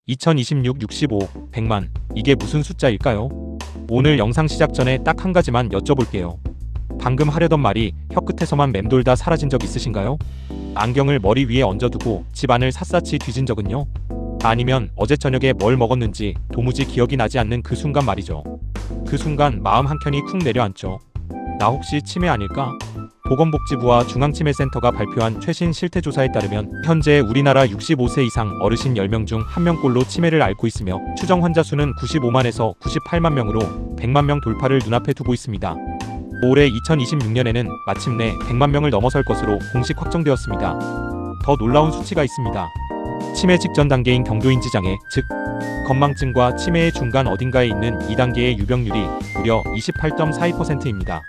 2026 65 100만 이게 무슨 숫자일까요? 오늘 영상 시작 전에 딱 한 가지만 여쭤볼게요. 방금 하려던 말이 혀끝에서만 맴돌다 사라진 적 있으신가요? 안경을 머리 위에 얹어두고 집안을 샅샅이 뒤진 적은요? 아니면 어제 저녁에 뭘 먹었는지 도무지 기억이 나지 않는 그 순간 말이죠. 그 순간 마음 한켠이 쿵 내려앉죠. 나 혹시 치매 아닐까? 보건복지부와 중앙치매센터가 발표한 최신 실태조사에 따르면 현재 우리나라 65세 이상 어르신 10명 중 1명꼴로 치매를 앓고 있으며 추정 환자 수는 95만에서 98만 명으로 100만 명 돌파를 눈앞에 두고 있습니다. 올해 2026년에는 마침내 100만 명을 넘어설 것으로 공식 확정되었습니다. 더 놀라운 수치가 있습니다. 치매 직전 단계인 경도인지장애, 즉 건망증과 치매의 중간 어딘가에 있는 2단계의 유병률이 무려 28.42%입니다.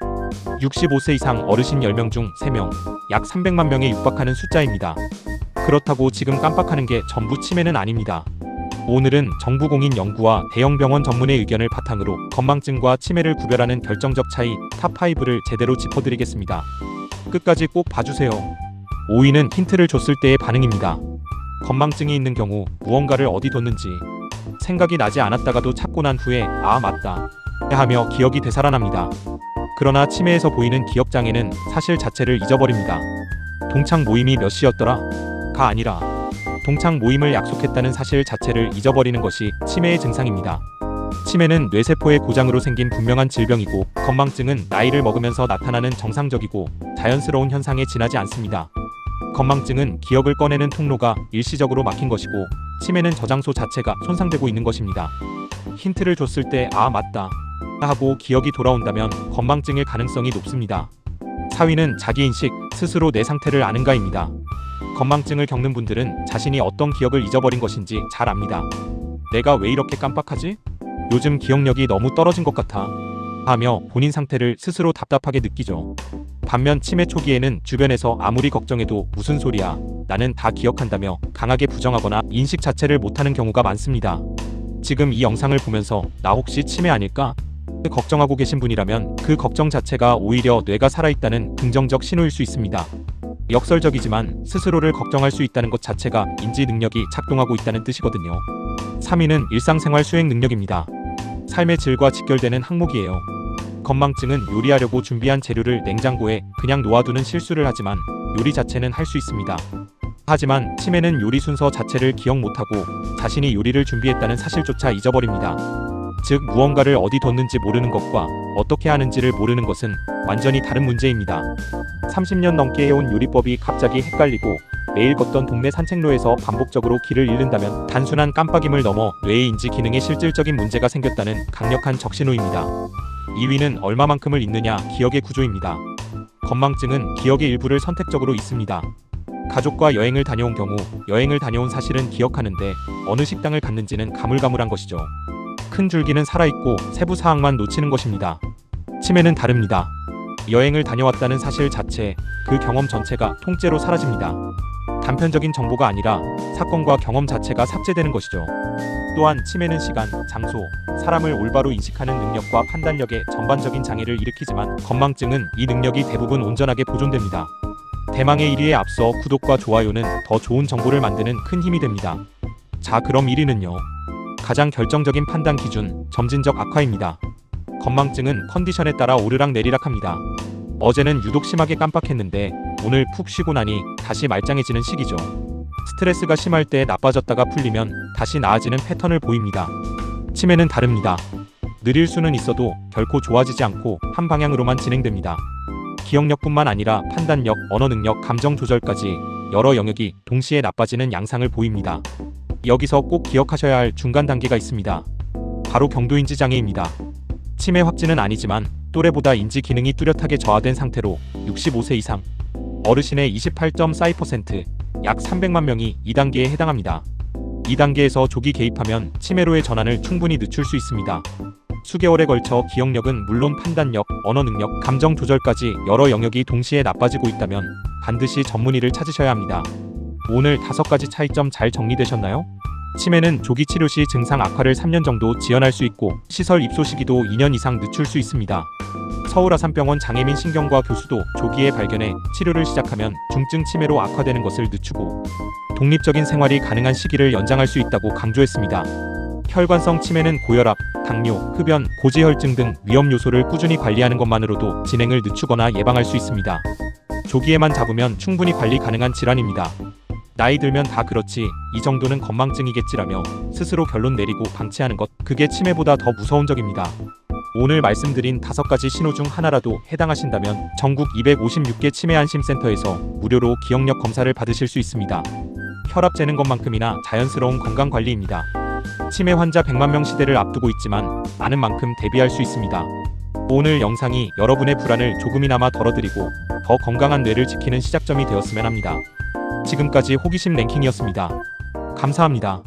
65세 이상 어르신 10명 중 3명, 약 300만 명에 육박하는 숫자입니다. 그렇다고 지금 깜빡하는 게 전부 치매는 아닙니다. 오늘은 정부 공인 연구와 대형 병원 전문의 의견을 바탕으로 건망증과 치매를 구별하는 결정적 차이 탑5를 제대로 짚어드리겠습니다. 끝까지 꼭 봐주세요. 5위는 힌트를 줬을 때의 반응입니다. 건망증이 있는 경우 무언가를 어디 뒀는지 생각이 나지 않았다가도 찾고 난 후에 아 맞다 하며 기억이 되살아납니다. 그러나 치매에서 보이는 기억장애는 사실 자체를 잊어버립니다. 동창 모임이 몇 시였더라? 가 아니라 동창 모임을 약속했다는 사실 자체를 잊어버리는 것이 치매의 증상입니다. 치매는 뇌세포의 고장으로 생긴 분명한 질병이고 건망증은 나이를 먹으면서 나타나는 정상적이고 자연스러운 현상에 지나지 않습니다. 건망증은 기억을 꺼내는 통로가 일시적으로 막힌 것이고 치매는 저장소 자체가 손상되고 있는 것입니다. 힌트를 줬을 때 아 맞다 하고 기억이 돌아온다면 건망증일 가능성이 높습니다. 4위는 자기인식, 스스로 내 상태를 아는가입니다. 건망증을 겪는 분들은 자신이 어떤 기억을 잊어버린 것인지 잘 압니다. 내가 왜 이렇게 깜빡하지? 요즘 기억력이 너무 떨어진 것 같아 하며 본인 상태를 스스로 답답하게 느끼죠. 반면 치매 초기에는 주변에서 아무리 걱정해도 무슨 소리야, 나는 다 기억한다며 강하게 부정하거나 인식 자체를 못하는 경우가 많습니다. 지금 이 영상을 보면서 나 혹시 치매 아닐까? 걱정하고 계신 분이라면 그 걱정 자체가 오히려 뇌가 살아있다는 긍정적 신호일 수 있습니다. 역설적이지만 스스로를 걱정할 수 있다는 것 자체가 인지 능력이 작동하고 있다는 뜻이거든요. 3위는 일상생활 수행 능력입니다. 삶의 질과 직결되는 항목이에요. 건망증은 요리하려고 준비한 재료를 냉장고에 그냥 놓아두는 실수를 하지만 요리 자체는 할 수 있습니다. 하지만 치매는 요리 순서 자체를 기억 못하고 자신이 요리를 준비했다는 사실조차 잊어버립니다. 즉 무언가를 어디 뒀는지 모르는 것과 어떻게 하는지를 모르는 것은 완전히 다른 문제입니다. 30년 넘게 해온 요리법이 갑자기 헷갈리고 매일 걷던 동네 산책로에서 반복적으로 길을 잃는다면 단순한 깜빡임을 넘어 뇌의 인지 기능에 실질적인 문제가 생겼다는 강력한 적신호입니다. 2위는 얼마만큼을 잊느냐 기억의 구조입니다. 건망증은 기억의 일부를 선택적으로 잊습니다. 가족과 여행을 다녀온 경우 여행을 다녀온 사실은 기억하는데 어느 식당을 갔는지는 가물가물한 것이죠. 큰 줄기는 살아있고 세부 사항만 놓치는 것입니다. 치매는 다릅니다. 여행을 다녀왔다는 사실 자체, 그 경험 전체가 통째로 사라집니다. 단편적인 정보가 아니라 사건과 경험 자체가 삭제되는 것이죠. 또한 치매는 시간, 장소, 사람을 올바로 인식하는 능력과 판단력에 전반적인 장애를 일으키지만 건망증은 이 능력이 대부분 온전하게 보존됩니다. 대망의 1위에 앞서 구독과 좋아요는 더 좋은 정보를 만드는 큰 힘이 됩니다. 자, 그럼 1위는요. 가장 결정적인 판단 기준, 점진적 악화입니다. 건망증은 컨디션에 따라 오르락내리락합니다. 어제는 유독 심하게 깜빡했는데 오늘 푹 쉬고 나니 다시 말짱해지는 시기죠. 스트레스가 심할 때 나빠졌다가 풀리면 다시 나아지는 패턴을 보입니다. 치매는 다릅니다. 느릴 수는 있어도 결코 좋아지지 않고 한 방향으로만 진행됩니다. 기억력뿐만 아니라 판단력, 언어 능력, 감정 조절까지 여러 영역이 동시에 나빠지는 양상을 보입니다. 여기서 꼭 기억하셔야 할 중간 단계가 있습니다. 바로 경도인지 장애입니다. 치매 확진은 아니지만 또래보다 인지 기능이 뚜렷하게 저하된 상태로 65세 이상 어르신의 28.42%, 약 300만 명이 2단계에 해당합니다. 2단계에서 조기 개입하면 치매로의 전환을 충분히 늦출 수 있습니다. 수개월에 걸쳐 기억력은 물론 판단력, 언어 능력, 감정 조절까지 여러 영역이 동시에 나빠지고 있다면 반드시 전문의를 찾으셔야 합니다. 오늘 5가지 차이점 잘 정리되셨나요? 치매는 조기 치료 시 증상 악화를 3년 정도 지연할 수 있고 시설 입소 시기도 2년 이상 늦출 수 있습니다. 서울아산병원 장혜민 신경과 교수도 조기에 발견해 치료를 시작하면 중증 치매로 악화되는 것을 늦추고 독립적인 생활이 가능한 시기를 연장할 수 있다고 강조했습니다. 혈관성 치매는 고혈압, 당뇨, 흡연, 고지혈증 등 위험 요소를 꾸준히 관리하는 것만으로도 진행을 늦추거나 예방할 수 있습니다. 조기에만 잡으면 충분히 관리 가능한 질환입니다. 나이 들면 다 그렇지, 이 정도는 건망증이겠지라며 스스로 결론 내리고 방치하는 것, 그게 치매보다 더 무서운 적입니다. 오늘 말씀드린 5가지 신호 중 하나라도 해당하신다면 전국 256개 치매안심센터에서 무료로 기억력 검사를 받으실 수 있습니다. 혈압 재는 것만큼이나 자연스러운 건강관리입니다. 치매 환자 100만 명 시대를 앞두고 있지만 많은 만큼 대비할 수 있습니다. 오늘 영상이 여러분의 불안을 조금이나마 덜어드리고 더 건강한 뇌를 지키는 시작점이 되었으면 합니다. 지금까지 호기심 랭킹이었습니다. 감사합니다.